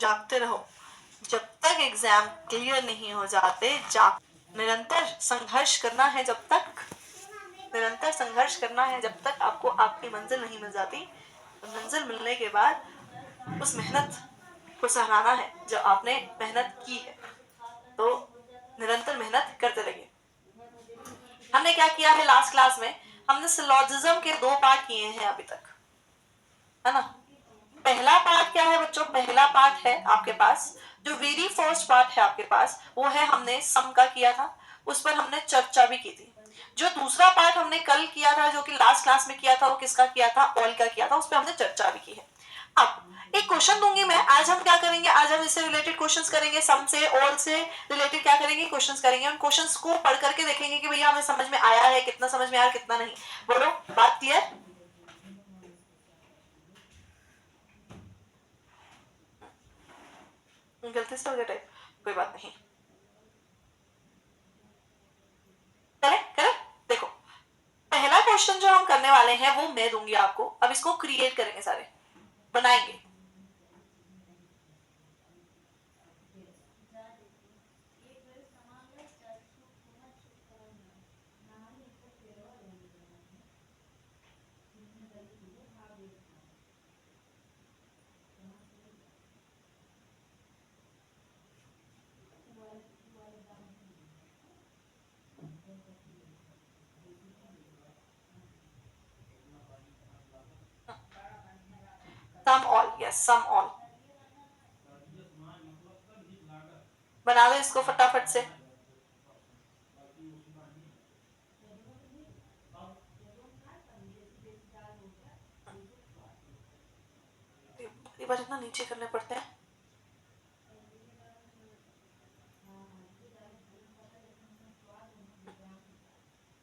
जागते रहो जब तक एग्जाम क्लियर नहीं हो जाते। निरंतर संघर्ष करना है जब तक, निरंतर संघर्ष करना है जब तक आपको आपकी मंजिल नहीं मिल जाती। मंजिल मिलने के बाद उस मेहनत को सराहना है जो आपने मेहनत की है। तो निरंतर मेहनत करते रहिए। हमने क्या किया है लास्ट क्लास में, हमने सिलॉजिज्म के 2 पार्ट किए हैं अभी तक, है ना। पहला पार्ट क्या है बच्चों, पहला पार्ट है आपके पास जो वेरी फर्स्ट पार्ट है आपके पास, वो है हमने सम का किया था, उस पर हमने चर्चा भी की थी। जो दूसरा पार्ट हमने कल किया था, जो कि लास्ट क्लास में किया था, वो किसका किया था, ऑल का किया था, उस पर हमने चर्चा भी की है। अब एक क्वेश्चन दूंगी मैं, आज हम क्या करेंगे, आज हम इससे रिलेटेड क्वेश्चंस करेंगे, सम से ऑल से रिलेटेड क्या करेंगे, क्वेश्चंस करेंगे। उन क्वेश्चंस को पढ़ करके देखेंगे कि भैया हमें समझ में आया है, कितना समझ में आया, कितना नहीं। बोलो, बात क्लियर। गलती से हो गया टाइप, कोई बात नहीं, करेक्ट। देखो, पहला क्वेश्चन जो हम करने वाले हैं वो मैं दूंगी आपको। अब इसको क्रिएट करेंगे, सारे बनाएंगे। Sum all, yes sum all. बना दो इसको फटाफट से। एक बार इतना नीचे करने पड़ते हैं।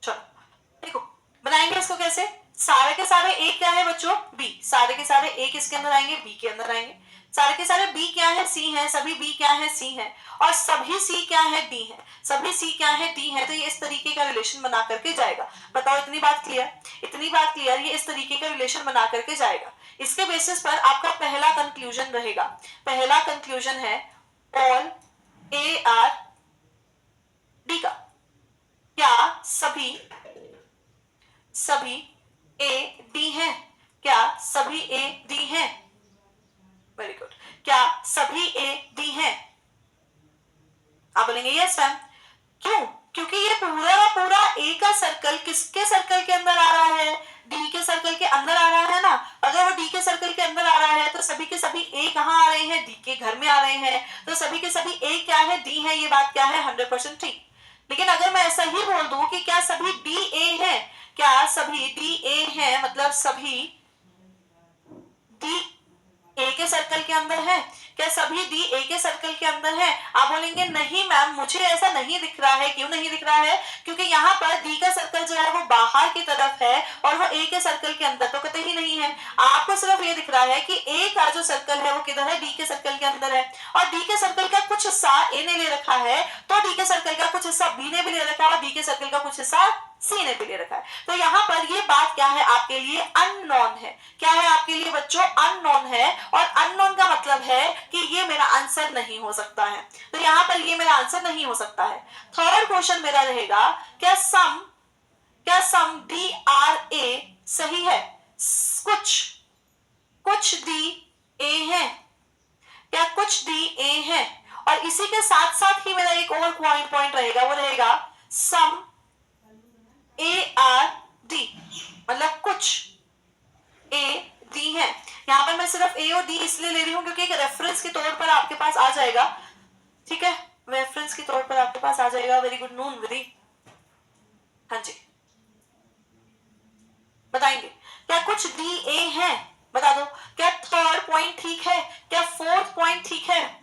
चलो देखो, बनाएंगे इसको कैसे। सारे के सारे ए क्या है बच्चों, बी। सारे के सारे ए किसके अंदर आएंगे, बी के अंदर आएंगे। सारे के सारे बी क्या है, सी है। सभी बी क्या है, सी है। और सभी सी क्या है, डी है। सभी सी क्या है, डी है। तो ये इस तरीके का रिलेशन बना करके जाएगा। बताओ, इतनी बात क्लियर, इतनी बात क्लियर। ये इस तरीके का रिलेशन बना करके जाएगा। इसके बेसिस पर आपका पहला कंक्लूजन रहेगा। पहला कंक्लूजन है ऑल ए आर डी का। क्या सभी ए डी है, क्या सभी ए डी है, वेरी गुड। क्या सभी ए डी है, आप बोलेंगे यस मैम। क्यों, क्योंकि ये पूरा का पूरा ए का सर्कल किसके सर्कल के अंदर आ रहा है, डी के सर्कल के अंदर आ रहा है ना। अगर वो डी के सर्कल के अंदर आ रहा है तो सभी के सभी ए कहाँ आ रहे हैं, डी के घर में आ रहे हैं। तो सभी के सभी ए क्या है, डी है। ये बात क्या है, 100% ठीक। लेकिन अगर मैं ऐसा ही बोल दूं कि क्या सभी डी ए है, क्या सभी डी ए है, मतलब सभी डी ए के सर्कल के अंदर है, क्या सभी डी ए के सर्कल के अंदर है। आप बोलेंगे नहीं मैम, मुझे ऐसा नहीं दिख रहा है। क्यों नहीं दिख रहा है, क्योंकि यहाँ पर डी का सर्कल जो है वो बाहर की तरफ है और वो ए के सर्कल के अंदर तो कतई ही नहीं है। आपको सिर्फ ये दिख रहा है कि ए का जो सर्कल है वो किधर है, डी के सर्कल के अंदर है। और डी के सर्कल का कुछ हिस्सा ए ने ले रखा है, तो डी के सर्कल का कुछ हिस्सा बी ने भी ले रखा है, और डी के सर्कल का कुछ हिस्सा सी ने भी ले रखा है। तो यहाँ पर ये बात क्या है, आपके लिए अननोन है। क्या है आपके लिए बच्चों, अननोन है। और अननोन का मतलब है कि ये मेरा आंसर नहीं हो सकता है। तो यहाँ पर ये मेरा आंसर नहीं हो सकता है। थर्ड क्वेश्चन मेरा रहेगा, क्या सम डी आर ए सही है। कुछ डी ए है, क्या कुछ डी ए है। और इसी के साथ साथ ही मेरा एक और पॉइंट रहेगा, वो रहेगा सम ए आर डी, मतलब कुछ ए डी है। यहां पर मैं सिर्फ ए और डी इसलिए ले रही हूं क्योंकि एक रेफरेंस के तौर पर आपके पास आ जाएगा, ठीक है, रेफरेंस के तौर पर आपके पास आ जाएगा। वेरी गुड नून विधि, हाँ जी बताएंगे। क्या कुछ डी ए है, बता दो। क्या थर्ड पॉइंट ठीक है, क्या फोर्थ पॉइंट ठीक है।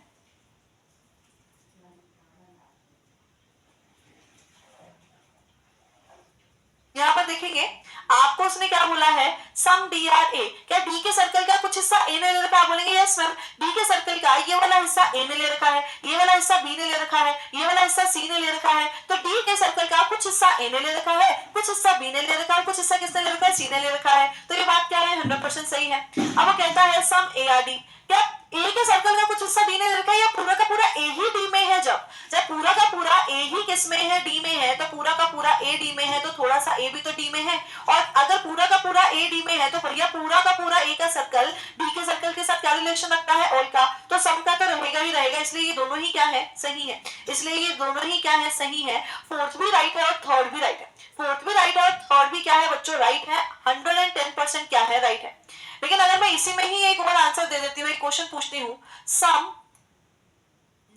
यहाँ पर देखेंगे आपको उसने क्या बोला है, सम डी आर ए। क्या डी के सर्कल का कुछ हिस्सा ए ने ले रखा है, बोलेंगे यस मैम। डी के सर्कल का ये वाला हिस्सा ए ने ले रखा है, ये वाला हिस्सा बी ने ले रखा है, ये वाला हिस्सा सी ने ले रखा है। तो डी के सर्कल का कुछ हिस्सा ए ने ले रखा है, कुछ हिस्सा बी ने ले रखा है, कुछ हिस्सा किसने ले रखा है, सी ने ले रखा है। तो ये बात क्या है, 100% सही है। अब वो कहता है सम ए आर डी। क्या ए के सर्कल का कुछ हिस्सा डी ने ले रखा है या पूरा का पूरा ए ही डी में है। जब जब पूरा का पूरा ए ही किस में है, डी में है, तो पूरा का पूरा ए डी में है तो थोड़ा सा ए भी तो डी में है। और अगर पूरा का पूरा ए डी में है तो भैया पूरा का पूरा ए का सर्कल डी के सर्कल के साथ क्या रिलेशन रखता है, ऑल का, तो सम का तो रहेगा ही रहेगा। इसलिए ये दोनों ही क्या है, सही है। इसलिए ये दोनों ही क्या है, सही है। फोर्थ भी राइट है और थर्ड भी राइट है। फोर्थ भी राइट है और थर्ड भी क्या है बच्चों, राइट है। 110% क्या है, राइट है। लेकिन अगर मैं इसी में ही एक और आंसर दे देती हूँ, एक क्वेश्चन पूछती हूँ, सम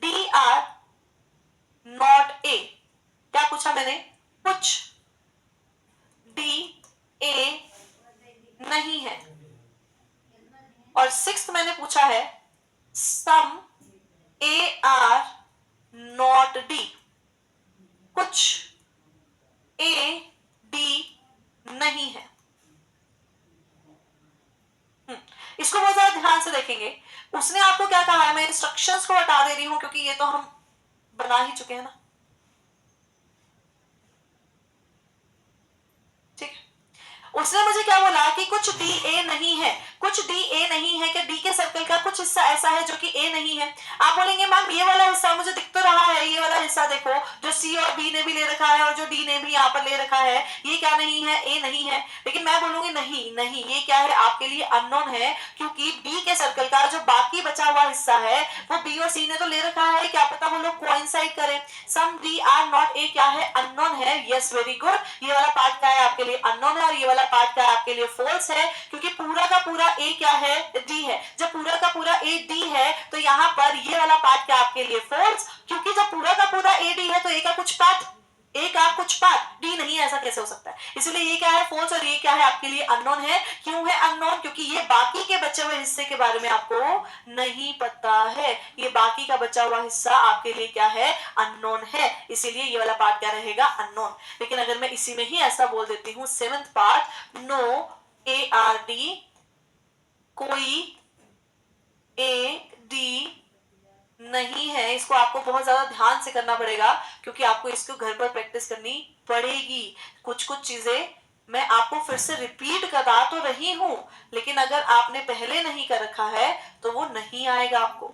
डी आर नॉट ए, क्या पूछा मैंने, कुछ डी ए नहीं है। और सिक्स्थ मैंने पूछा है some A are not D, कुछ ए डी नहीं है। इसको बहुत ज्यादा ध्यान से देखेंगे। उसने आपको क्या कहा है, मैं इंस्ट्रक्शंस को हटा दे रही हूं क्योंकि ये तो हम बना ही चुके हैं ना, ठीक है। उसने मुझे क्या बोला कि कुछ डी ए नहीं है, कुछ डी ए नहीं है, कि डी के सर्कल का कुछ हिस्सा ऐसा है जो कि ए नहीं है। आप बोलेंगे मैम ये वाला हिस्सा मुझे दिख तो रहा है, ये वाला हिस्सा देखो जो सी और बी ने भी ले रखा है और जो डी ने भी यहाँ पर ले रखा है, ये क्या नहीं है, ए नहीं है। लेकिन मैं बोलूंगी नहीं नहीं, ये क्या है, आपके लिए अननोन है, क्योंकि बी के सर्कल का जो बाकी बचा हुआ हिस्सा है वो बी और सी ने तो ले रखा है, क्या पता वो लोग कोइंसाइड करें। सम डी आर नॉट ए क्या है, अननोन है। यस वेरी गुड, ये वाला पार्ट क्या है आपके लिए अननोन है और ये वाला पार्ट क्या है आपके लिए फॉल्स है, क्योंकि पूरा का पूरा ए क्या है, डी है। जब पूरा का पूरा ए डी है तो यहाँ पर ये वाला पार्ट क्या आपके लिए फॉल्स, क्योंकि जब पूरा का पूरा ए डी है तो ए का कुछ पार्ट, ए का कुछ पार्ट डी नहीं है, ऐसा कैसे हो सकता है। इसलिए ये क्या है, फॉल्स, और ये क्या है आपके लिए अननोन है। क्यों है अननोन, क्योंकि ये बाकी के बचे हुए हिस्से के बारे में आपको नहीं पता है, ये बाकी का बचा हुआ हिस्सा आपके लिए क्या है, अननोन है। इसीलिए ये वाला पार्ट क्या रहेगा, अननोन। लेकिन अगर मैं इसी में ही ऐसा बोल देती हूँ, seventh part, no A R D, कोई ए डी नहीं है। इसको आपको बहुत ज्यादा ध्यान से करना पड़ेगा क्योंकि आपको इसको घर पर प्रैक्टिस करनी पड़ेगी। कुछ कुछ चीजें मैं आपको फिर से रिपीट करा तो रही हूं, लेकिन अगर आपने पहले नहीं कर रखा है तो वो नहीं आएगा आपको।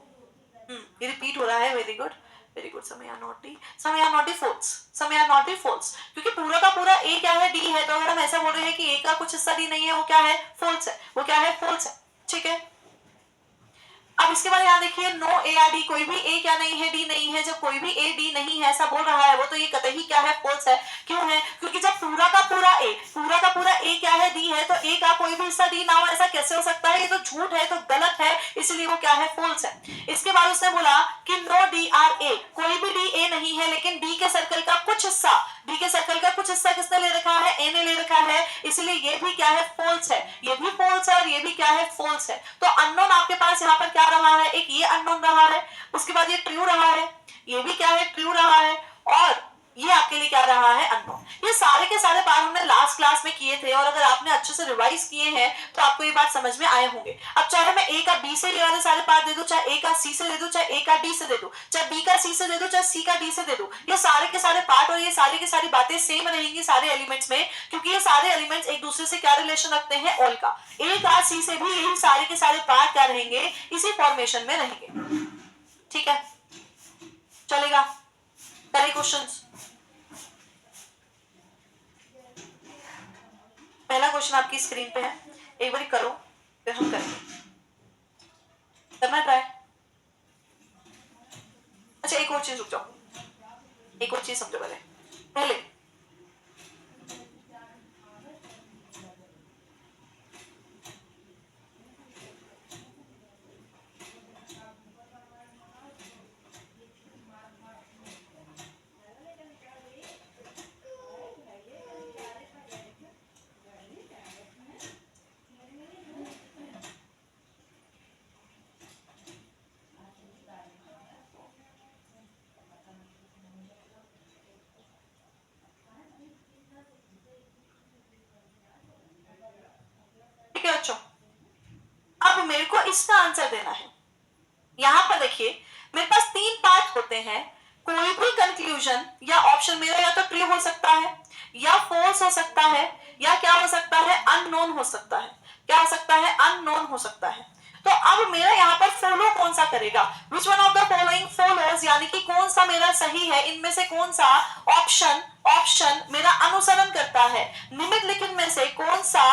ये रिपीट हो रहा है, वेरी गुड वेरी गुड। समय नॉट डी, समय नॉट डी फॉल्स, समय नॉट डी फॉल्स, क्योंकि पूरा का पूरा ए क्या है, डी है। तो अगर हम ऐसा बोल रहे हैं कि ए का कुछ हिस्सा डी नहीं है, वो क्या है, फॉल्स है, वो क्या है, फॉल्स है, ठीक है। अब इसके बाद यहाँ देखिए, नो ए आर डी, कोई भी ए क्या नहीं है, डी नहीं है। जब कोई भी ए डी नहीं है ऐसा बोल रहा है वो, तो ये कतई क्या है, फॉल्स है। क्यों है, क्योंकि जब पूरा का पूरा ए क्या है, डी है, तो ए का कोई भी हिस्सा डी ना हो, ऐसा कैसे हो सकता है, ये तो झूठ है, तो गलत है, इसलिए वो क्या है, फॉल्स है। इसके बाद उसने बोला कि नो डी आर ए, कोई भी डी ए नहीं है, लेकिन डी के सर्कल का कुछ हिस्सा, डी के सर्कल का कुछ हिस्सा किसने ले रखा है, ए ने ले रखा है, इसलिए ये भी क्या है, फॉल्स है। ये भी फॉल्स है और ये भी क्या है, फॉल्स है। तो अननोन आपके पास यहाँ पर क्या रहा है, एक ये अननोन रहा है, उसके बाद ये ट्रू रहा है, ये भी क्या है, ट्रू रहा है, और ये आपके लिए क्या रहा है, अननोन। ये सारे के सारे पार्ट हमने लास्ट क्लास में किए थे और अगर आपने अच्छे से रिवाइज किए हैं तो आपको ये बात समझ में आए होंगे। अब चाहे मैं ए का बी से ये वाले सारे पार्ट दे दूं, चाहे ए का सी से दे दूं, चाहे ए का डी से दे दूं, चाहे बी का सी से दे दूं, चाहे सी का डी से दे दूं, ये सारे के सारे पार्ट और ये सारी की सारी बातें सेम रहेंगी सारे एलिमेंट्स में, क्योंकि ये सारे एलिमेंट्स एक दूसरे से क्या रिलेशन रखते हैं, ऑल का। ए का सी से भी यही सारे के सारे पार्ट क्या रहेंगे, इसी फॉर्मेशन में रहेंगे, ठीक है, चलेगा। पहले क्वेश्चंस, पहला क्वेश्चन आपकी स्क्रीन पे है, एक बार करो फिर हम करेंगे, करना ट्राई। अच्छा एक और चीज रुक जाओ, एक और चीज समझो पहले बच्चों, अब मेरे को इसका आंसर देना है। यहां पर देखिए मेरे पास तीन पार्ट होते हैं, कोई भी कंक्लूजन या ऑप्शन मेरा या तो ट्रू हो सकता है, या फॉल्स हो सकता है, या क्या हो सकता है, अननोन हो सकता है। क्या हो सकता है, अननोन हो सकता है। तो अब मेरा यहाँ पर फॉलो कौन सा करेगा, which one of the following follows, यानी कि कौन सा मेरा सही है, इनमें से कौन सा ऑप्शन मेरा अनुसरण करता है, निम्नलिखित में से कौन सा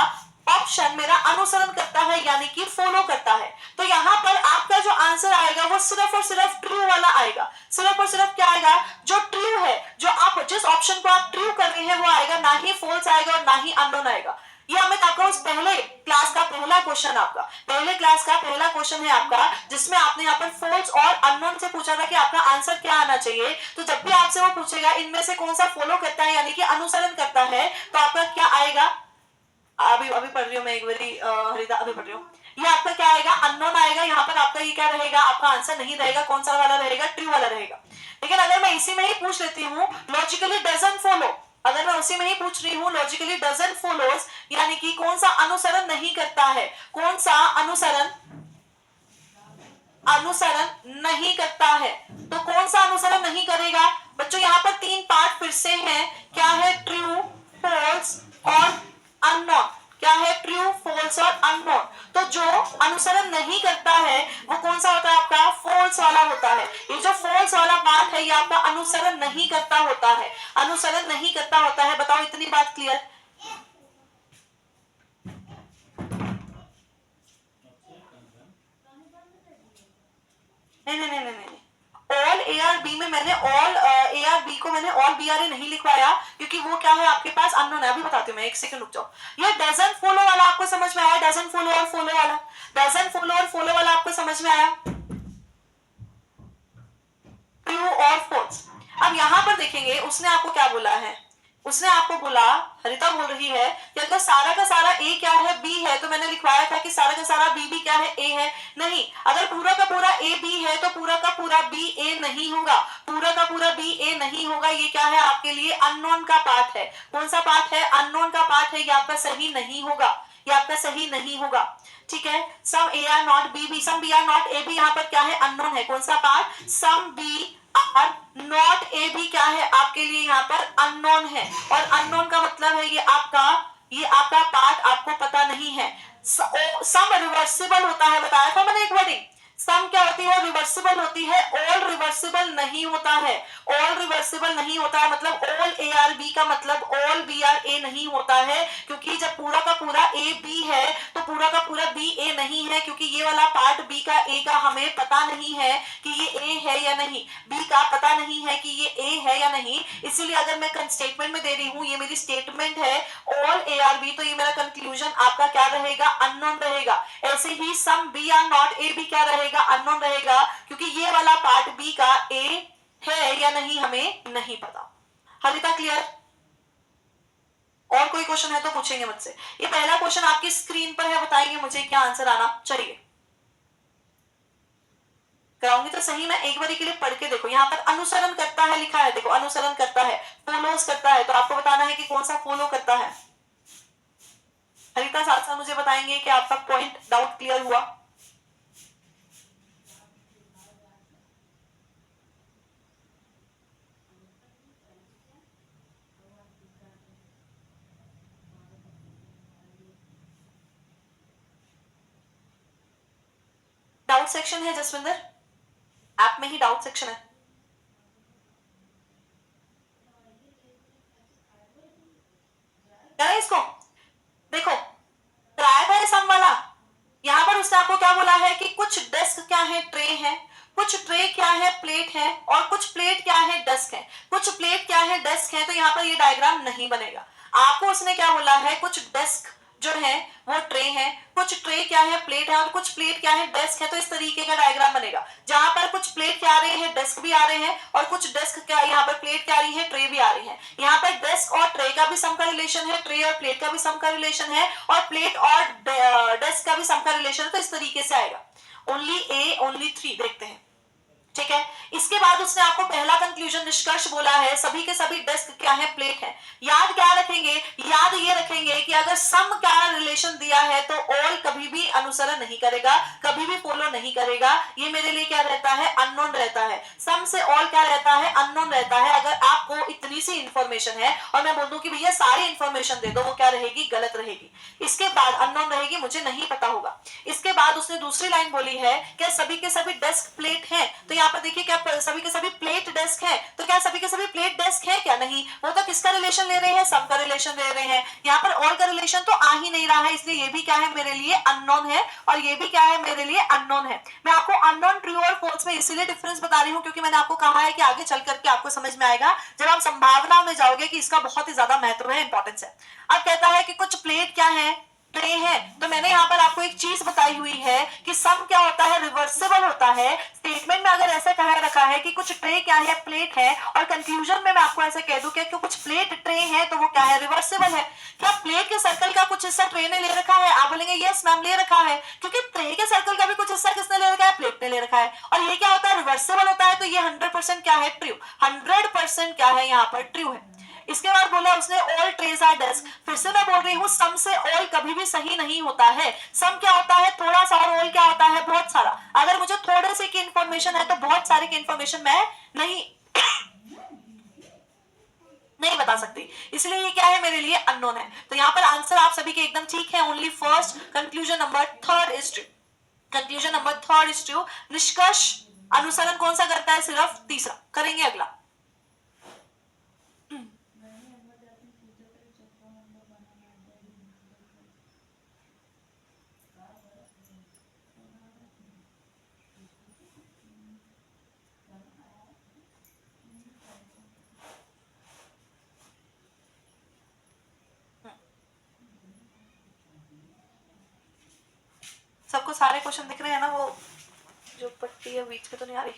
ऑप्शन मेरा अनुसरण करता है यानी कि फॉलो करता है। तो यहाँ पर आपका जो आंसर आएगा वो सिर्फ और सिर्फ ट्रू वाला आएगा, सिर्फ और सिर्फ क्या आएगा, जो ट्रू है, जो आप जिस ऑप्शन को आप ट्रू कर रहे हैं वो आएगा, ना ही फॉल्स आएगा और ना ही अननोन आएगा। ये हमें आपका उस पहले क्लास का पहला क्वेश्चन, आपका पहले क्लास का पहला क्वेश्चन है आपका, जिसमें आपने यहाँ पर फॉल्स और अननोन से पूछा था कि आपका आंसर क्या आना चाहिए। तो जब भी आपसे वो पूछेगा इनमें से कौन सा फॉलो करता है यानी कि अनुसरण करता है, तो आपका क्या आएगा, अभी पढ़ रही हूँ मैं एक बारी हरिता, अभी पढ़ रही हूँ, ये आपका क्या आएगा, अननोन आएगा। यहाँ पर आपका ये क्या रहेगा, आपका आंसर नहीं रहेगा, कौन सा वाला रहेगा, ट्रू वाला रहेगा। लेकिन अगर मैं इसी में ही पूछ लेती हूँ लॉजिकली डजंट फॉलो, अगर मैं उसी में ही पूछ रही हूँ लॉजिकली डजंट फॉलोज, यानी कि कौन सा अनुसरण नहीं करता है, कौन सा अनुसरण नहीं करता है, तो कौन सा अनुसरण नहीं करेगा बच्चों। यहाँ पर 3 पार्ट फिर से हैं, क्या है, ट्रू, फॉल्स और अननोन, क्या है, ट्रू, फॉल्स और अननोन। तो जो अनुसरण नहीं करता है वो कौन सा होता है, आपका फॉल्स वाला होता है। ये जो फॉल्स वाला पार्ट है ये आपका अनुसरण नहीं करता होता है, अनुसरण नहीं करता होता है। बताओ इतनी बात क्लियर। नहीं, ऑल ए आर बी में मैंने ऑल ए आर बी को मैंने ऑल बी आर ए नहीं लिखवाया, क्योंकि वो क्या है आपके पास अननोन है। अभी बताती हूँ मैं, एक सेकंड रुक जाओ। ये डजंट फॉलो वाला आपको समझ में आया, डजंट फॉलो और फॉलो वाला, डजंट फॉलो और फॉलो वाला आपको समझ में आया, ट्रू और फॉल्स। अब यहाँ पर देखेंगे उसने आपको क्या बोला है, उसने आपको बोला, हरिता बोल रही है कि अगर सारा का सारा ए क्या है, बी है, तो मैंने लिखवाया था कि सारा का सारा बी भी क्या है, ए है। नहीं, अगर पूरा का पूरा ए बी है तो पूरा का पूरा बी ए नहीं होगा, पूरा का पूरा बी ए नहीं होगा। ये क्या है आपके लिए, अननोन का पार्ट है। कौन सा पार्ट है, अननोन का पार्ट है, ये आपका सही नहीं होगा, ये आपका सही नहीं होगा। ठीक है, some A are not B B, some B are not A B, यहाँ पर क्या है, अननोन है। कौन सा part, some B are not A भी क्या है आपके लिए यहाँ पर अननोन है। और अननोन का मतलब है ये आपका पार्ट आपको पता नहीं है। सम रिवर्सिबल होता है, बताया था मैंने एक वर्डिंग, सम क्या होती है, रिवर्सिबल होती है, ऑल रिवर्सिबल नहीं होता है, ऑल रिवर्सिबल नहीं होता है, मतलब ऑल ए आर बी का मतलब ऑल बी आर ए नहीं होता है, क्योंकि जब पूरा का पूरा ए बी है तो पूरा का पूरा बी ए नहीं है, क्योंकि ये वाला पार्ट बी का ए का हमें पता नहीं है कि ये ए है या नहीं, बी का पता नहीं है कि ये ए है या नहीं। इसीलिए अगर मैं स्टेटमेंट में दे रही हूँ, ये मेरी स्टेटमेंट है ऑल ए आर बी, तो ये मेरा कंक्लूजन आपका क्या रहेगा, अननोन रहेगा। ऐसे ही some B are not A भी क्या रहेगा, अननोन रहेगा, क्योंकि ये वाला पार्ट बी का ए है या नहीं हमें नहीं पता। हरिता क्लियर? और कोई क्वेश्चन है तो पूछेंगे मुझसे। ये पहला क्वेश्चन आपकी स्क्रीन पर है, बताइए मुझे क्या आंसर आना चाहिए। कराऊंगी तो सही, मैं एक बार के लिए पढ़ के देखो। यहाँ पर अनुसरण करता है लिखा है, देखो अनुसरण करता है, फॉलोज करता है, तो आपको बताना है कि कौन सा फॉलो करता है। हरिता साथ साथ मुझे बताएंगे कि आपका पॉइंट डाउट क्लियर हुआ। डाउट सेक्शन है जसविंदर, ऐप में ही डाउट सेक्शन है। इसको देखो, कराया था ये सम वाला। यहाँ पर उसने आपको क्या बोला है कि कुछ डेस्क क्या है, ट्रे है, कुछ ट्रे क्या है, प्लेट है, और कुछ प्लेट क्या है, डेस्क है। कुछ प्लेट क्या है, डेस्क है, तो यहाँ पर ये डायग्राम नहीं बनेगा। आपको उसने क्या बोला है, कुछ डेस्क जो है वो ट्रे है, कुछ ट्रे क्या है, प्लेट है, और कुछ प्लेट क्या है, डेस्क है। तो इस तरीके का डायग्राम बनेगा, जहां पर कुछ प्लेट क्या आ रहे हैं, डेस्क भी आ रहे हैं, और कुछ डेस्क क्या, यहाँ पर प्लेट क्या आ रही है, ट्रे भी आ रही है। यहाँ पर डेस्क और ट्रे का भी सम का रिलेशन है, ट्रे और प्लेट का भी सम का रिलेशन है, और प्लेट और डेस्क का भी सम का रिलेशन है। तो इस तरीके से आएगा। ओनली ए, ओनली 3 देखते हैं। ठीक है। इसके बाद उसने आपको पहला कंक्लूजन निष्कर्ष बोला है, सभी के सभी डेस्क क्या है, प्लेट है। याद क्या रखेंगे, याद ये रखेंगे कि अगर सम का रिलेशन दिया है तो ऑल कभी भी अनुसरण नहीं करेगा, कभी भी फॉलो नहीं करेगा। ये मेरे लिए क्या रहता है, अननोन रहता है। सम से ऑल क्या रहता है, अननोन रहता है। अगर आपको इतनी सी इंफॉर्मेशन है और मैं बोल दूं कि भैया सारी इंफॉर्मेशन दे दो, वो क्या रहेगी, गलत रहेगी। इसके बाद अननोन रहेगी, मुझे नहीं पता होगा। इसके बाद उसने दूसरी लाइन बोली है, क्या सभी के सभी डेस्क प्लेट है। तो यहाँ पर देखिए, क्या सभी के सभी प्लेट डेस्क है, तो क्या सभी के सभी प्लेट डेस्क है, क्या नहीं। वो तो किसका रिलेशन ले रहे हैं, सम का रिलेशन ले रहे हैं। यहाँ पर ऑल का रिलेशन तो आ ही नहीं रहा है, इसलिए ये भी क्या है, मेरे लिए अननोन है, और ये भी क्या है, मेरे लिए अननोन है। मैं आपको अननोन, ट्रू और फॉल्स में इसीलिए डिफरेंस बता रही हूँ क्योंकि मैंने आपको कहा है कि आगे चल करके आपको समझ में आएगा जब आप संभावना में जाओगे कि इसका बहुत ही ज्यादा महत्व है, इंपॉर्टेंस है। अब कहता है कि कुछ प्लेट क्या है, ट्रे है। तो मैंने यहाँ पर आपको एक चीज बताई हुई है कि सम क्या होता है, रिवर्सिबल होता है। स्टेटमेंट में अगर ऐसा कहा रखा है कि कुछ ट्रे क्या है, प्लेट है, और कंक्लूजन में मैं आपको ऐसा कह दूं कि कुछ प्लेट ट्रे है, तो वो क्या है, रिवर्सिबल है। क्या प्लेट के सर्कल का कुछ हिस्सा ट्रे ने ले रखा है, आप बोलेंगे यस मैम ले रखा है, क्योंकि ट्रे के सर्कल का भी कुछ हिस्सा किसने ले रखा है, प्लेट ने ले रखा है। और ये क्या होता है, रिवर्सिबल होता है, तो ये 100% क्या है, ट्रू। 100% क्या है, यहाँ पर ट्रू है। इसके बाद बोला उसने ऑल ट्रेज आर डेस्क। फिर से मैं बोल रही हूँ, सम से ऑल कभी भी सही नहीं होता है। सम क्या होता है, थोड़ा सा, और ऑल क्या होता है, बहुत सारा। अगर मुझे थोड़े से की इंफॉर्मेशन है तो बहुत सारे की इंफॉर्मेशन मैं नहीं बता सकती, इसलिए ये क्या है, मेरे लिए अननोन है। तो यहाँ पर आंसर आप सभी के एकदम ठीक है, only first. Conclusion number third is true. Conclusion number third is true. निष्कर्ष अनुसरण कौन सा करता है, सिर्फ तीसरा। करेंगे अगला। सबको सारे क्वेश्चन दिख रहे हैं ना, वो जो पट्टी है बीच में तो नहीं आ रही।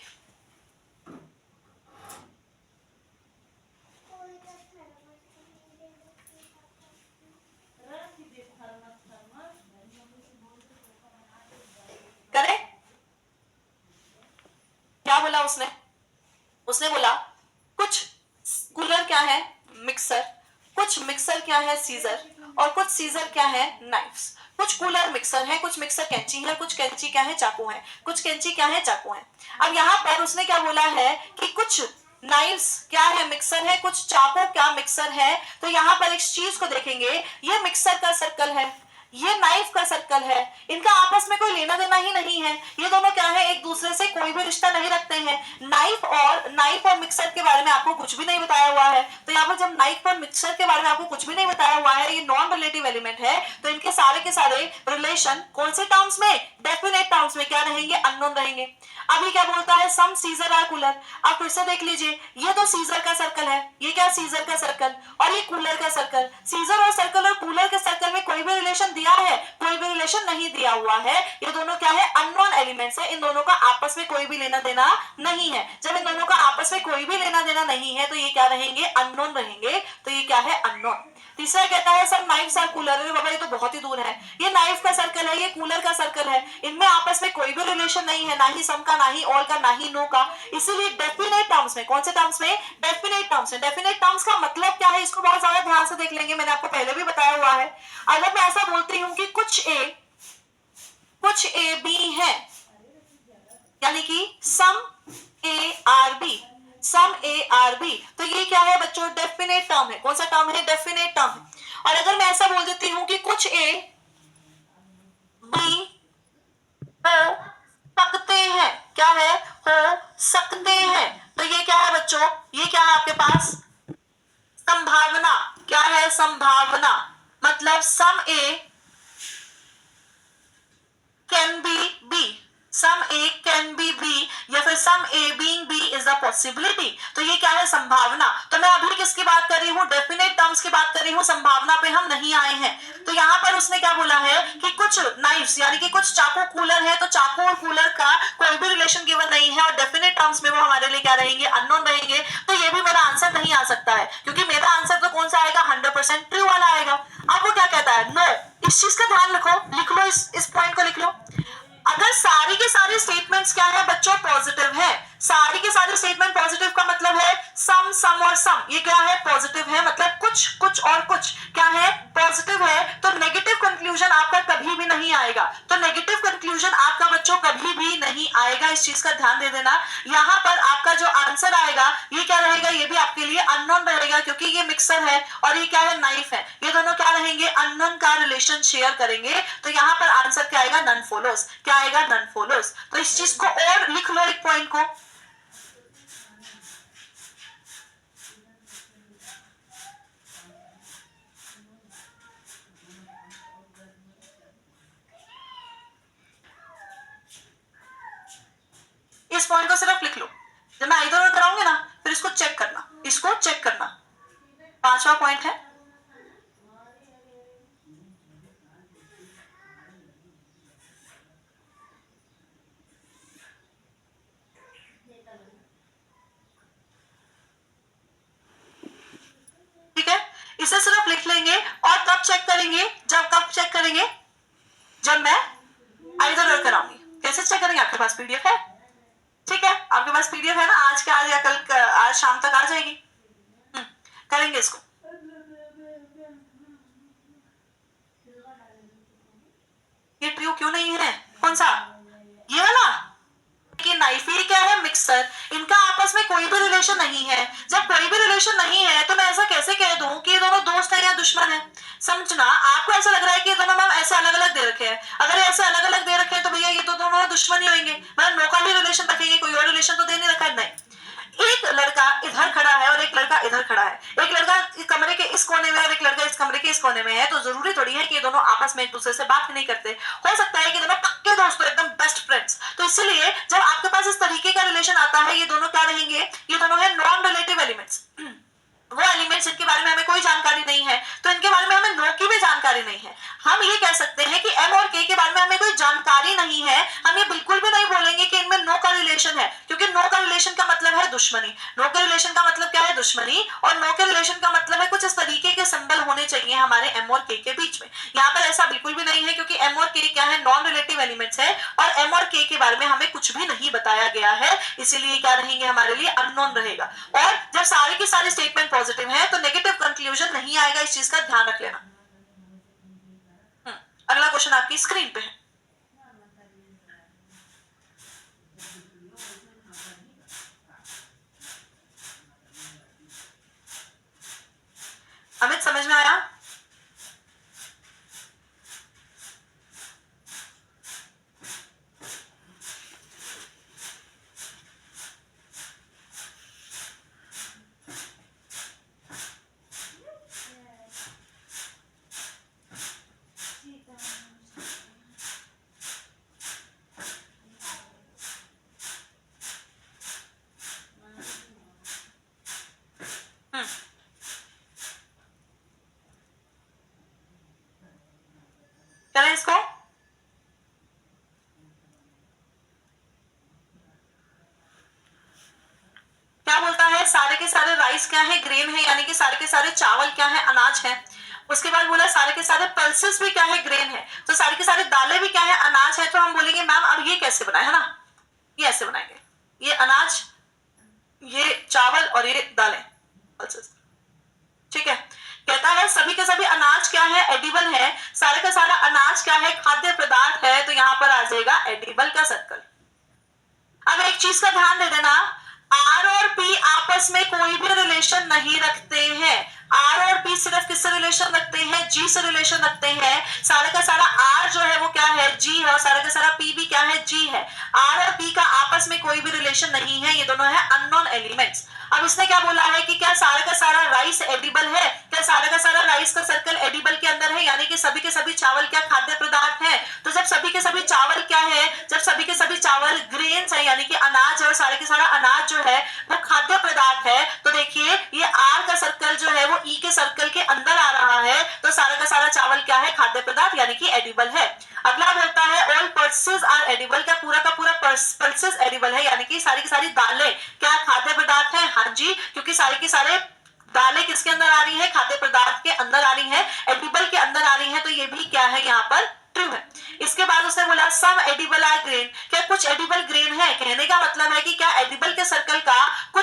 करे क्या बोला उसने, उसने बोला कुछ कूलर क्या है, मिक्सर। कुछ मिक्सर क्या है, सीजर। और कुछ सीजर क्या है, नाइफ्स। कुछ कूलर मिक्सर है, कुछ मिक्सर कैंची है, कुछ कैंची क्या है, चाकू है, कुछ कैंची क्या है, चाकू है। अब यहाँ पर उसने क्या बोला है कि कुछ नाइफ्स क्या है, मिक्सर है, कुछ चाकू क्या मिक्सर है। तो यहाँ पर एक चीज को देखेंगे, ये मिक्सर का सर्कल है, ये नाइफ का सर्कल है, इनका आपस में कोई लेना देना ही नहीं है। ये दोनों क्या है, एक दूसरे से कोई भी रिश्ता नहीं रखते हैं। नाइफ और मिक्सर के बारे में आपको कुछ भी नहीं बताया हुआ है। तो यहाँ पर जब नाइफ और मिक्सर के बारे में आपको कुछ भी नहीं बताया हुआ है, ये नॉन रिलेटिव एलिमेंट है, तो इनके सारे के सारे रिलेशन कौन से टर्म्स में, डेफिनेट टर्म्स में क्या रहेंगे, अननोन रहेंगे। अभी क्या बोलता है, सम सीजर आर कूलर। आप फिर से देख लीजिए, ये तो सीजर का सर्कल है, ये क्या, सीजर का सर्कल, और ये कूलर का सर्कल। सीजर और सर्कल और कूलर के सर्कल में कोई भी रिलेशन दिया है, कोई भी रिलेशन नहीं दिया हुआ है। ये दोनों क्या है, अननोन एलिमेंट्स है, इन दोनों का आपस में कोई भी लेना देना नहीं है। जब इन दोनों का आपस में कोई भी लेना देना नहीं है तो ये क्या रहेंगे, अननोन रहेंगे। तो ये क्या है, अननोन। तीसरा कहता है सब नाइफ्स आर कूलर। अरे बाबा ये तो बहुत ही दूर है, ये नाइफ का सर्कल है, ये कूलर का सर्कल है, इनमें आपस में कोई भी रिलेशन नहीं है, ना ही सम का, ना ही ऑल का, ना ही नो का। इसीलिए डेफिनेट टर्म्स में, कौन से टर्म्स में, डेफिनेट टर्म्स में। डेफिनेट टर्म्स का मतलब क्या है, इसको बहुत ज्यादा ध्यान से देख लेंगे, मैंने आपको पहले भी बताया हुआ है। अगर मैं ऐसा बोलती हूँ कि कुछ ए बी है, यानी कि some A are B, some A are B, तो ये क्या है बच्चों, डेफिनेट टर्म है। कौन सा टर्म है, डेफिनेट टर्म है। और अगर मैं ऐसा बोल देती हूँ कि कुछ ए बी हो सकते हैं, क्या है, हो सकते हैं, तो ये क्या है बच्चों, ये क्या है आपके पास, संभावना। क्या है, संभावना। मतलब some A can be B, some A can be B, या फिर some A being B is a possibility. तो ये क्या है, संभावना। तो मैं अभी किसकी बात कर रही हूँ, डेफिनेट टर्म्स की बात कर रही हूँ, संभावना पे हम नहीं आए हैं। तो यहाँ पर उसने क्या बोला है कि कुछ नाइफ्स यानी कि कुछ चाकू कूलर है, तो चाकू और कूलर का कोई भी रिलेशन गिवन नहीं है, और डेफिनेट टर्म्स में वो हमारे लिए क्या रहेंगे, अननोन रहेंगे। तो ये भी मेरा आंसर नहीं आ सकता है, क्योंकि मेरा आंसर तो कौन सा आएगा, 100% ट्रू वाला आएगा। अब वो क्या कहता है, नो। इस चीज का ध्यान रखो, लिख लो, इस पॉइंट को लिख लो। अगर सारी के सारे स्टेटमेंट्स क्या है बच्चों, पॉजिटिव है, सारी के सारे स्टेटमेंट पॉजिटिव का मतलब है सम सम और सम, ये क्या है पॉजिटिव है, मतलब कुछ कुछ और कुछ क्या है पॉजिटिव है। तो नेगेटिव कंक्लूजन आपका कभी भी नहीं आएगा, तो नेगेटिव कंक्लूजन आपका बच्चों कभी भी नहीं आएगा, इस चीज का ध्यान दे देना। यहाँ पर आपका जो आंसर आएगा ये क्या रहेगा, ये भी आपके लिए अननोन रहेगा, क्योंकि ये मिक्सर है और ये क्या है नाइफ है, ये दोनों क्या रहेंगे अननोन का रिलेशन शेयर करेंगे। तो यहाँ पर आंसर क्या आएगा नन फॉलोज, क्या आएगा नन फॉलोज। तो इस चीज को और लिख लो एक पॉइंट को। इस पॉइंट को सिर्फ लिख लो, जब मैं इधर उधर कराऊंगी ना फिर इसको चेक करना, इसको चेक करना। पांचवा पॉइंट है ठीक है, इसे सिर्फ लिख लेंगे और कब चेक करेंगे, कब चेक करेंगे जब मैं इधर उधर कराऊंगी। कैसे चेक करेंगे, आपके पास पीडीएफ है, ठीक है आपके पास पीडीएफ है ना, आज के आज या कल आज शाम तक आ जाएगी। करेंगे इसको। ये ट्रू क्यों नहीं है, कौन सा ये वाला, कि नाइफ ये क्या है मिक्सर, इनका आपस में कोई भी रिलेशन नहीं है। जब कोई भी रिलेशन नहीं है तो मैं ऐसा कैसे कह दूं कि ये दोनों दोस्त है या दुश्मन है। समझना, आपको ऐसा लग रहा है कि ये दोनों मैम ऐसे अलग अलग दे रखे हैं, अगर ऐसे अलग अलग दे रखे हैं तो भैया ये तो दोनों दुश्मन ही होंगे, मतलब नो का भी रिलेशन रखेंगे, कोई और रिलेशन तो दे नहीं रखा है। नहीं, एक लड़का इधर खड़ा है और एक लड़का इधर खड़ा है, एक लड़का कमरे के इस कोने में और एक लड़का इस कमरे के इस कोने में है, तो जरूरी थोड़ी है कि ये दोनों आपस में एक दूसरे से बात नहीं करते, हो सकता है कि दोनों पक्के दोस्त हो, एकदम बेस्ट फ्रेंड्स। तो इसलिए जब आपके पास इस तरीके का रिलेशन आता है, ये दोनों क्या रहेंगे, ये दोनों है नॉन रिलेटिव एलिमेंट्स, वो एलिमेंट्स इनके बारे में हमें कोई जानकारी नहीं है, तो इनके बारे में हमें नो की भी जानकारी नहीं है। हम ये कह सकते हैं कि एम और के के बारे में हमें कोई जानकारी नहीं है, हम ये बिल्कुल भी नहीं बोलेंगे कि इनमें नो का रिलेशन है, क्योंकि नो का रिलेशन का मतलब है दुश्मनी, नो के रिलेशन का मतलब क्या है दुश्मनी, और नो के रिलेशन का मतलब है कुछ इस तरीके के सिंबल होने चाहिए हमारे एम और के बीच में। यहाँ पर ऐसा बिल्कुल भी नहीं है, क्योंकि एम और के क्या है नॉन रिलेटिव एलिमेंट्स है, और एम और के बारे में हमें कुछ भी नहीं बताया गया है, इसीलिए क्या रहेंगे हमारे लिए अननोन रहेगा। और जब सारे के सारे स्टेटमेंट पॉजिटिव है तो नेगेटिव कंक्लूजन नहीं आएगा, इस चीज का ध्यान रख लेना। अगला क्वेश्चन आपकी स्क्रीन पे है। अमित समझ में आया? करें इसको। क्या बोलता है, सारे के सारे राइस क्या है ग्रेन है, यानी कि सारे के सारे चावल क्या है अनाज है। उसके बाद बोला सारे के सारे पल्सेस भी क्या है ग्रेन है, तो सारे के सारे दालें भी क्या है अनाज है। तो हम बोलेंगे मैम अब ये कैसे बनाए, है ना, ये ऐसे बनाएंगे, ये अनाज, ये चावल और ये दालें पल्सेस, ठीक है। कहता है सभी के सभी अनाज क्या है एडिबल है, सारे का सारा अनाज क्या है खाद्य पदार्थ है, तो यहां पर आ जाएगा एडिबल का सर्कल। अब एक चीज का ध्यान दे देना, आर और पी आपस में कोई भी रिलेशन नहीं रखते हैं, आर और पी सिर्फ किससे रिलेशन रखते हैं, जी से रिलेशन रखते हैं। सारे का सारा आर जो है वो क्या है जी है, और सारे का सारा पी भी क्या है जी है। आर और पी का आपस में कोई भी रिलेशन नहीं है, ये दोनों है अननोन एलिमेंट्स। अब इसने क्या बोला है कि क्या सारे का सारा राइस एडिबल है, क्या सारे का सारा राइस का सर्कल एडिबल के अंदर है, यानी कि सभी के सभी चावल क्या खाद्य पदार्थ है। तो जब सभी के सभी चावल क्या है, जब सभी के सभी चावल ग्रेन्स है यानी कि अनाज है, और सारे के सारा अनाज जो है वो खाद्य पदार्थ है, तो देखिए ये आर का सर्कल जो है वो ई के सर्कल के अंदर आ रहा है, तो सारा का सारा चावल क्या है खाद्य पदार्थ यानी कि एडिबल है। अगला बोलता है ऑल पल्सेस आर एडिबल, क्या पूरा का पूरा पल्सेस एडिबल है, यानी कि सारी की सारी दालें क्या खाद्य पदार्थ है। हाँ जी, क्योंकि सारे के सारे दालें किसके अंदर आ रही है खाद्य पदार्थ के अंदर आ रही है, एडिबल के अंदर आ रही है, तो ये भी क्या है यहाँ पर ट्रू है। इसके बाद उसने बोला सम एडिबल आर ग्रेन, क्या कुछ एडिबल ग्रेन है, कहने का मतलब है कि क्या एडिबल के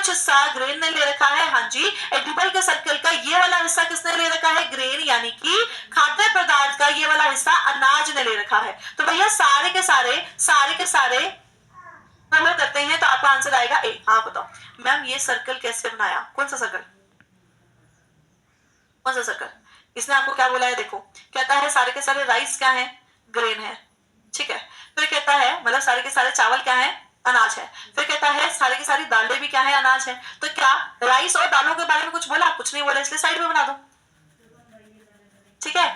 कुछ हिस्सा ग्रेन ने ले रखा है, हाँ जी। एडिबल के सर्कल का ये वाला हिस्सा किसने ले रखा है, ग्रेन यानी कि खाद्य पदार्थ का ये वाला हिस्सा अनाज ने ले रखा है। तो भैया सारे के सारे फॉलो करते हैं तो आपका आंसर आएगा ए। हाँ बताओ मैम ये सर्कल कैसे बनाया, कौन सा सर्कल, कौन सा सर्कल, इसने आपको क्या बोला है, देखो कहता है सारे के सारे राइस क्या है, ग्रेन है, ठीक है। फिर कहता है मतलब सारे के सारे चावल क्या है, अनाज है। फिर कहता है सारे की सारी दालें भी क्या है, अनाज है। तो क्या राइस और दालों के बारे में कुछ बोला, कुछ नहीं बोला, इसलिए साइड में बना दो, ठीक है।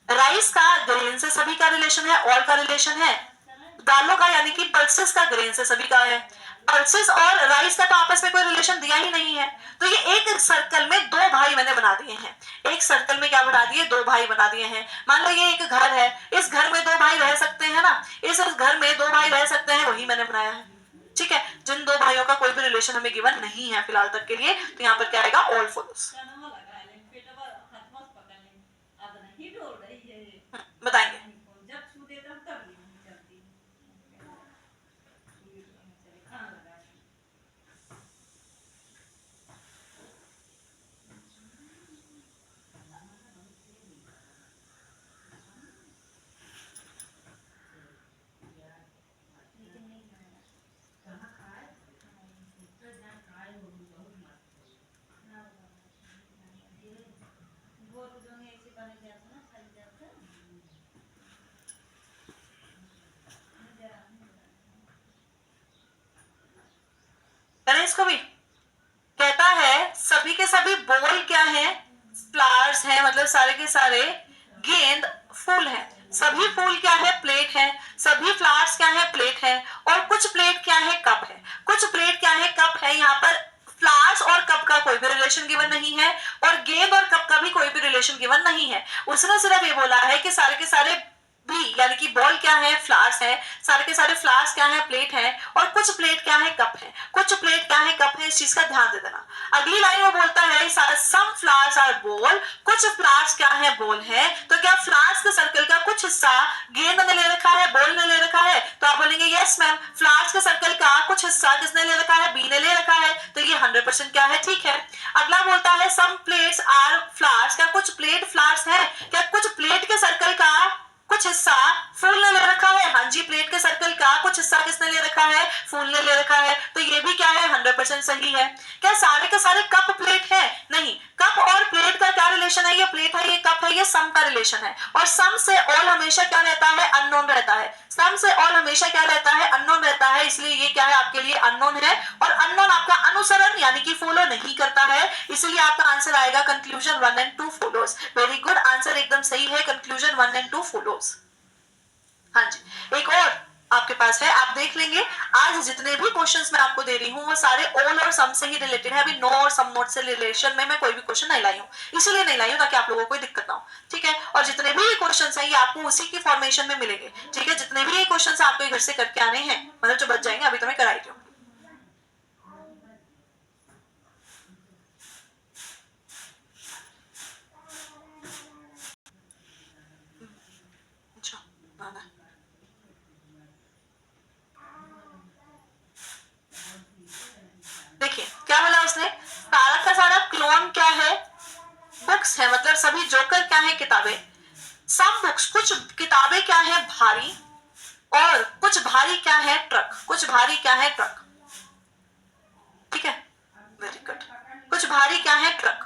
राइस का ग्रेन से सभी का रिलेशन है, ऑल का रिलेशन है। दालों का यानी कि पल्सेस का ग्रेन से सभी का है। पल्सेस और राइस का तो आपस में कोई रिलेशन दिया ही नहीं है। तो ये एक सर्कल में दो भाई मैंने बना दिए हैं, एक सर्कल में क्या बना दिए, दो भाई बना दिए हैं। मान लो ये एक घर है, इस घर में दो भाई रह सकते हैं ना, इस घर में दो भाई रह सकते हैं, वही मैंने बनाया है, ठीक है। जिन दो भाइयों का कोई भी रिलेशन हमें गिवन नहीं है फिलहाल तक के लिए, तो यहाँ पर क्या आएगा, ऑल फॉलोस। बताएंगे इसको भी। कहता है सभी के सभी बोल क्या है, फ्लावर्स हैं, मतलब सारे के सारे गेंद फूल हैं। सभी फूल क्या है, प्लेट है। सभी फ्लावर्स क्या है, प्लेट है। और कुछ प्लेट क्या है, कप है। कुछ प्लेट क्या है, कप है। यहाँ पर फ्लावर्स और कप का कोई भी रिलेशन गिवन नहीं है और गेंद और कप का भी कोई भी रिलेशन गिवन नहीं है। उसने सिर्फ ये बोला है कि सारे के सारे भी यानी कि बॉल क्या है, फ्लावर्स है। सारे के सारे फ्लावर्स क्या है, प्लेट है। और कुछ प्लेट क्या है, कप है। कुछ प्लेट क्या है, कप है। इस चीज का ध्यान दे देना। अगली लाइन में बोलता है सम फ्लावर्स आर बॉल, कुछ फ्लावर्स क्या है, बॉल है। तो क्या फ्लावर्स के सर्कल का कुछ हिस्सा गेंद ने ले रखा है, बॉल ने ले रखा है। तो आप बोलेंगे यस मैम, फ्लावर्स के सर्कल का कुछ हिस्सा किसने ले रखा है, बी ने ले रखा है। तो ये 100% क्या है, ठीक है। अगला बोलता है सम प्लेट्स आर फ्लावर्स, क्या कुछ प्लेट फ्लावर्स है। क्या कुछ प्लेट के सर्कल का कुछ हिस्सा फूल ने ले रखा है। हाँ जी, प्लेट के सर्कल का कुछ हिस्सा किसने ले रखा है, फूल ने ले रखा है। तो ये भी क्या है, 100% सही है। क्या सारे के सारे कप प्लेट है, नहीं। कप और प्लेट का क्या रिलेशन है, ये प्लेट है, ये कप है, ये सम का रिलेशन है। और सम से ऑल हमेशा क्या रहता है, अननोन रहता है। सम से ऑल हमेशा क्या रहता है, अननोन रहता है। इसलिए ये क्या है, आपके लिए अननोन है। और अननोन आपका अनुसरण यानी कि फॉलो नहीं करता है, इसलिए आपका आंसर आएगा कंक्लूजन 1 और 2 फॉलोज। वेरी गुड, आंसर एकदम सही है, कंक्लूजन 1 और 2 फॉलोज। हाँ जी, एक और आपके पास है, आप देख लेंगे। आज जितने भी क्वेश्चंस मैं आपको दे रही हूँ वो सारे ऑल और सम से ही रिलेटेड है। अभी नो और सम नोट से रिलेशन में मैं कोई भी क्वेश्चन नहीं लाई हूँ, इसलिए नहीं लाई हूँ ताकि आप लोगों को कोई दिक्कत ना हो, ठीक है। और जितने भी क्वेश्चंस हैं ये आपको उसी की फॉर्मेशन में मिलेंगे, ठीक है। जितने भी क्वेश्चंस आपको घर से करके आने हैं, मतलब जो बच जाएंगे, अभी तो मैं कराई हूँ। देखिए क्या बोला उसने, सारा का सारा क्लोन क्या है, बुक्स है, मतलब सभी जोकर क्या है, किताबें। सम बुक्स, कुछ किताबें क्या है, भारी। और कुछ भारी क्या है, ट्रक। कुछ भारी क्या है, ट्रक, ठीक है। वेरी गुड, कुछ भारी क्या है, ट्रक।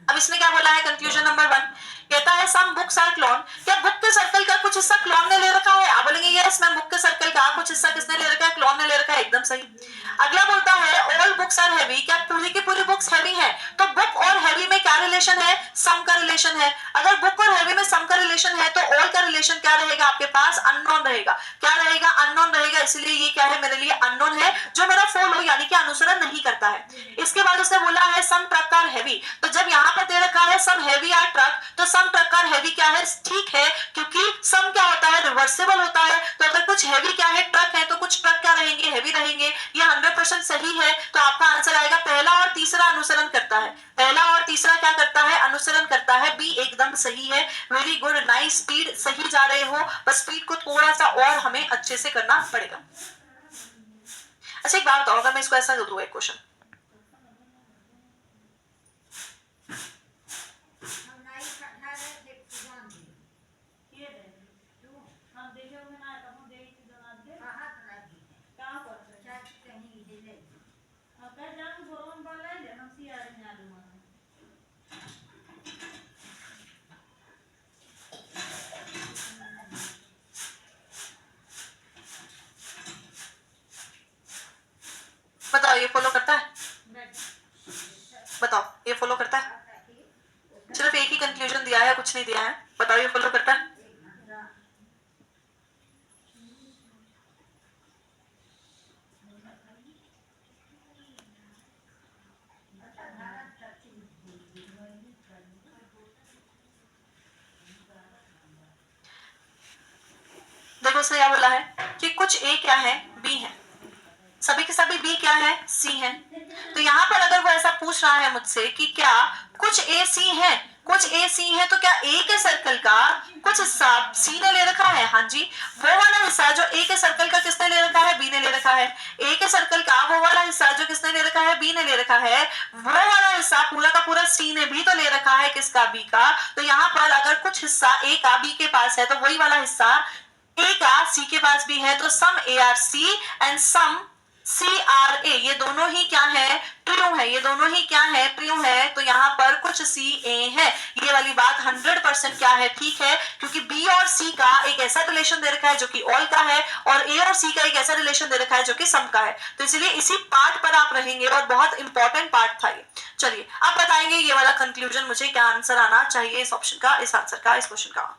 अब इसने क्या बोला है, कंक्लूजन नंबर 1 कहता है सम बुक्स आर क्लोन, क्या बुक के सर्कल का कुछ हिस्सा क्लोन ने ले रखा है। आप बोलेंगे यस मैम, बुक के सर्कल का कुछ हिस्सा किसने ले रखा है, क्लोन ने ले रखा है, एकदम सही। अगला बोलता है ऑल बुक्स आर हैवी, क्या पूरी की पूरी बुक्स हैवी है। तो बुक और हैवी में क्या रिलेशन है, सम का रिलेशन है। अगर बुक और हैवी में सम का रिलेशन है तो ऑल का रिलेशन क्या रहेगा आपके पास, अननोन रहेगा। क्या रहेगा, अननोन रहेगा, इसलिए ये क्या है, मेरे लिए अननोन है, जो मेरा फॉलो यानी कि अनुसरण नहीं करता है। इसके बाद उसने बोला है सम ट्रक आर हैवी, तो जब यहाँ पर दे रखा है सम हैवी आर ट्रक, तो सम ट्रक आर हैवी क्या है, ठीक है, क्योंकि सम क्या होता है, रिवर्सिबल होता है। तो अगर कुछ हैवी क्या है, ट्रक है, तो कुछ ट्रक क्या रहेंगे, हैवी रहेंगे। ये 100% सही है। तो आपका आंसर आएगा पहला और तीसरा अनुसरण करता है। पहला और तीसरा क्या करता है, अनुसरण करता है। बी एकदम सही है। वेरी गुड, नाइस, स्पीड सही जा रहे हो, बस स्पीड को थोड़ा सा और हमें अच्छे से करना पड़ेगा। अच्छा एक बात बताओ, अगर मैं इसको ऐसा दूं एक क्वेश्चन, नहीं दिया है, बताइए फॉलो करता है? देखो उसने क्या बोला है कि कुछ ए क्या है, बी है, सभी के सभी बी क्या है, सी है। तो यहाँ पर अगर वो ऐसा पूछ रहा है मुझसे कि क्या कुछ ए सी है, कुछ ए सी है, तो क्या ए के सर्कल का कुछ हिस्सा सी ने ले रखा है? हाँ जी, वो वाला हिस्सा जो ए के सर्कल का किसने ले रखा है, बी ने ले रखा है। ए के सर्कल का वो वाला हिस्सा जो किसने ले रखा है, बी ने ले रखा है, वो वाला हिस्सा पूरा का पूरा सी ने भी तो ले रखा है, किसका, बी का। तो यहाँ पर अगर कुछ हिस्सा ए का बी के पास है तो वही वाला हिस्सा ए का सी के पास भी है, तो some A are C and some C are A, ये दोनों ही क्या है, ट्रू है, ये दोनों ही क्या है, ट्रू है। तो यहाँ पर कुछ सी ए है, ये वाली बात 100% क्या है, ठीक है, क्योंकि बी और सी का एक ऐसा रिलेशन दे रखा है जो कि ऑल का है, और ए और सी का एक ऐसा रिलेशन दे रखा है जो कि सम का है। तो इसलिए इसी पार्ट पर आप रहेंगे और बहुत इंपॉर्टेंट पार्ट था ये। चलिए अब बताएंगे ये वाला कंक्लूजन, मुझे क्या आंसर आना चाहिए इस ऑप्शन का, इस आंसर का, इस क्वेश्चन का।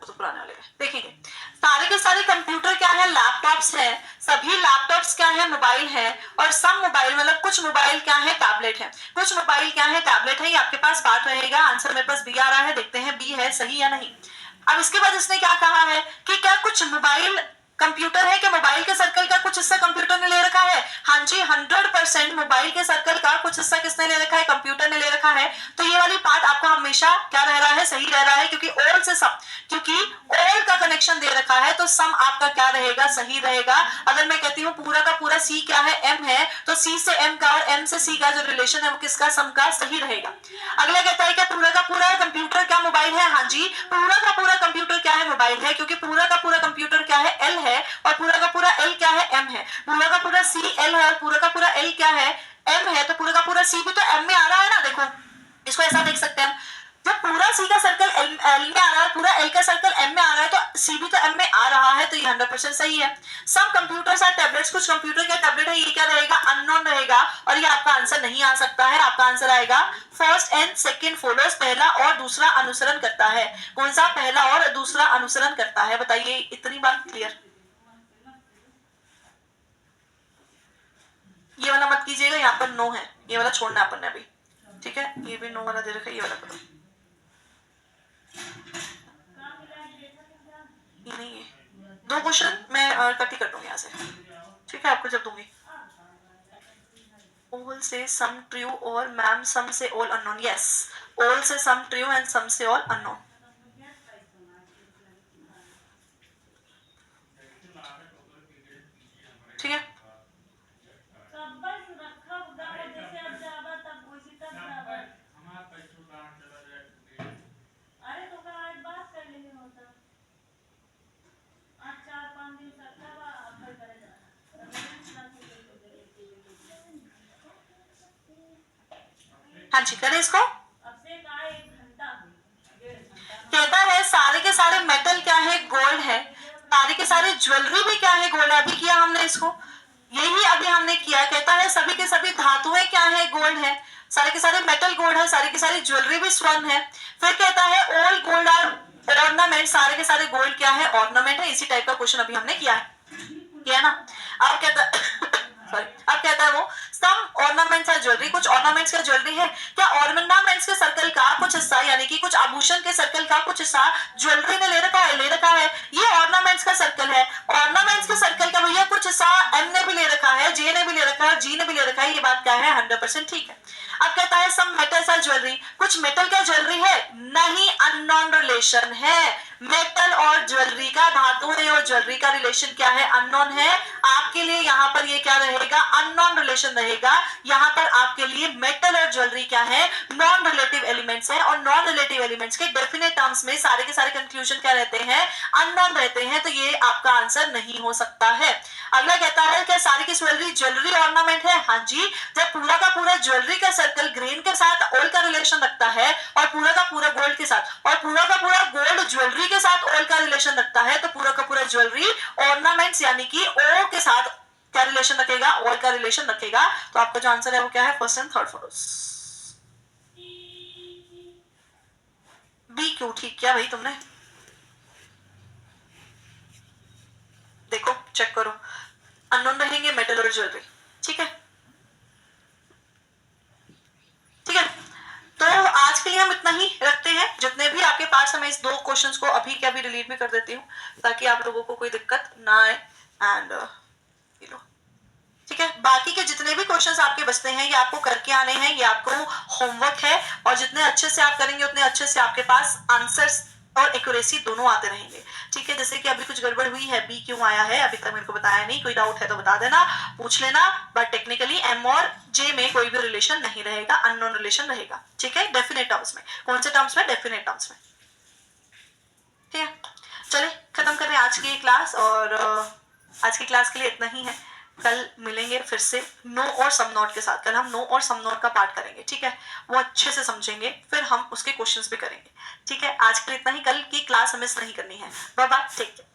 तो पुराने वाले देखेंगे, सारे के सारे कंप्यूटर क्या है, लैपटॉप्स है, सभी लैपटॉप्स क्या है, मोबाइल है, और सब मोबाइल मतलब कुछ मोबाइल क्या है, टैबलेट है, कुछ मोबाइल क्या है, टैबलेट है। ये आपके पास पार्ट रहेगा, आंसर मेरे पास बी आ रहा है, देखते हैं बी है सही या नहीं। अब इसके बाद इसने क्या कहा है कि क्या कुछ मोबाइल कंप्यूटर है, कि मोबाइल के सर्कल का कुछ हिस्सा कंप्यूटर ने ले रखा है? हाँ जी, 100% मोबाइल के सर्कल का कुछ हिस्सा किसने ले रखा है, कंप्यूटर ने ले रखा है। तो ये वाली पार्ट आपका हमेशा क्या रह रहा है, सही रह रहा है, क्योंकि ऑल से सम, क्योंकि ऑल का कनेक्शन दे रखा है, तो सम आपका क्या रहेगा, सही रहेगा। अगर मैं कहती हूँ पूरा का पूरा सी क्या है, एम है, तो सी से एम का और एम से सी का जो रिलेशन है वो किसका, सम का, सही रहेगा। अगला कहता है क्या पूरा का पूरा कंप्यूटर क्या मोबाइल है? हाँ जी, पूरा का पूरा कंप्यूटर क्या है, मोबाइल है, क्योंकि पूरा का पूरा कंप्यूटर क्या है, एल है, और पूरा का पूरा एल क्या है, एम है। पूरा का पूरा सी एल है और पूरा का पूरा एल क्या है, एम है, तो पूरा का पूरा सी भी तो एम में आ रहा है ना। देखो इसको ऐसा देख सकते हैं, जब पूरा सी का सर्कल एल में आ रहा है, पूरा एल का सर्कल एम में आ रहा है, तो सी भी तो एम में आ रहा है, तो ये 100% सही है। सब कंप्यूटर्स आर टैबलेट्स, कुछ कंप्यूटर क्या टैबलेट है, ये क्या रहेगा, अननोन रहेगा, और ये आपका आंसर नहीं आ सकता है। आपका आंसर आएगा फर्स्ट एंड सेकंड फॉलोज, पहला और दूसरा अनुसरण करता है। कौन सा, पहला और दूसरा अनुसरण करता है, बताइए, इतनी बात क्लियर। ये वाला मत कीजिएगा, यहाँ पर नो है, ये वाला छोड़ना है अपन ने अभी, ठीक है, ये भी नो वाला दे रखा है, ये वाला करो, ये नहीं है। दो क्वेश्चन मैं कट ही कर दूंगी यहाँ से, ठीक है, आपको जब दूंगी। ऑल से सम ट्रू और मैम सम से ऑल अननोन, यस, ऑल से सम ट्रू एंड सम से ऑल अननोन। ठीक है, हाँ जी करें इसको। कहता है सारे के सारे मेटल क्या है, गोल्ड है, सारे के सारे ज्वेलरी भी क्या है, गोल्ड है। अभी किया हमने इसको, यही अभी हमने किया। कहता है सभी के सभी धातुएं क्या है, गोल्ड है, सारे के सारे मेटल गोल्ड है, सारी की सारी ज्वेलरी भी स्वर्ण है। फिर कहता है ऑल गोल्ड आर ऑर्नामेंट, सारे के सारे गोल्ड क्या है, ऑर्नामेंट है। इसी टाइप का क्वेश्चन अभी हमने किया है ना। अब कहता सॉरी, अब कहता है वो सम ऑर्नामेंट्स आर ज्वेलरी, कुछ ऑर्नामेंट्स का ज्वेलरी है। क्या ऑर्नामेंट्स के सर्कल का कुछ हिस्सा, यानी कि कुछ आभूषण के सर्कल का कुछ हिस्सा ज्वेलरी ने ले रखा है, ले रखा है। ये ऑर्नामेंट्स का सर्कल है, ऑर्नामेंट्स के सर्कल का भैया कुछ हिस्सा एम ने भी ले रखा है, जे ने भी ले रखा है, जी ने भी ले रखा है। ये बात क्या है, 100% ठीक है। अब कहता है सम मेटल्स आर ज्वेलरी, कुछ मेटल का ज्वेलरी है, नहीं, अननोन रिलेशन है। मेटल और ज्वेलरी का, धातु और ज्वेलरी का रिलेशन क्या है, अननोन है। आपके लिए यहाँ पर ये क्या रहेगा, अननोन रिलेशन रहेगा। यहाँ पर आपके लिए मेटल और ज्वेलरी क्या है, नॉन रिलेटिव एलिमेंट्स है, और नॉन रिलेटिव एलिमेंट्स के डेफिनेट टर्म्स में सारे के सारे कंक्लूजन क्या रहते हैं, अननोन रहते हैं। तो ये आपका आंसर नहीं हो सकता है। अगला कहता है क्या सारी की ज्वेलरी ज्वेलरी ऑर्नामेंट है? हाँ जी, जब पूरा का पूरा ज्वेलरी का सर्कल ग्रेन के साथ ऑयल का रिलेशन रखता है, और पूरा का पूरा गोल्ड के साथ, और पूरा का पूरा गोल्ड ज्वेलरी के साथ ऑयल का रिलेशन रखता है, तो पूरा का पूरा ज्वेलरी ऑर्नामेंट्स यानी कि ओ के साथ क्या रिलेशन रखेगा, और का रिलेशन रखेगा, तो आपका जो आंसर है वो क्या है, first and third photos. B क्यों ठीक किया भाई तुमने? देखो चेक करो, अननोन रहेंगे मेटल और ज्वेलरी, ठीक है, ठीक है। तो आज के लिए हम इतना ही रखते हैं, जितने भी आपके पास, मैं इस 2 क्वेश्चंस को अभी के अभी डिलीट भी कर देती हूँ ताकि आप लोगों को कोई दिक्कत ना आए। एंड यू नो, ठीक है, बाकी के जितने भी क्वेश्चंस आपके बचते हैं ये आपको करके आने हैं, ये आपको होमवर्क है, और जितने अच्छे से आप करेंगे उतने अच्छे से आपके पास आंसर्स और एक्यूरेसी दोनों आते रहेंगे, ठीक है। जैसे कि अभी कुछ गड़बड़ हुई है, बी क्यों आया है अभी तक मेरे को बताया नहीं, कोई डाउट है तो बता देना, पूछ लेना, बट टेक्निकली एम और जे में कोई भी रिलेशन नहीं रहेगा, अननोन रिलेशन रहेगा, ठीक है, डेफिनेट टर्म्स में। कौन से टर्म्स में? डेफिनेट टर्म्स में, ठीक है। चलिए खत्म कर रहे हैं आज की क्लास, और आज की क्लास के लिए इतना ही है। कल मिलेंगे फिर से नो और सम नॉट के साथ। कल हम नो और सम नॉट का पार्ट करेंगे, ठीक है, वो अच्छे से समझेंगे, फिर हम उसके क्वेश्चंस भी करेंगे, ठीक है। आज के लिए इतना ही, कल की क्लास मिस नहीं करनी है। Bye bye, take care.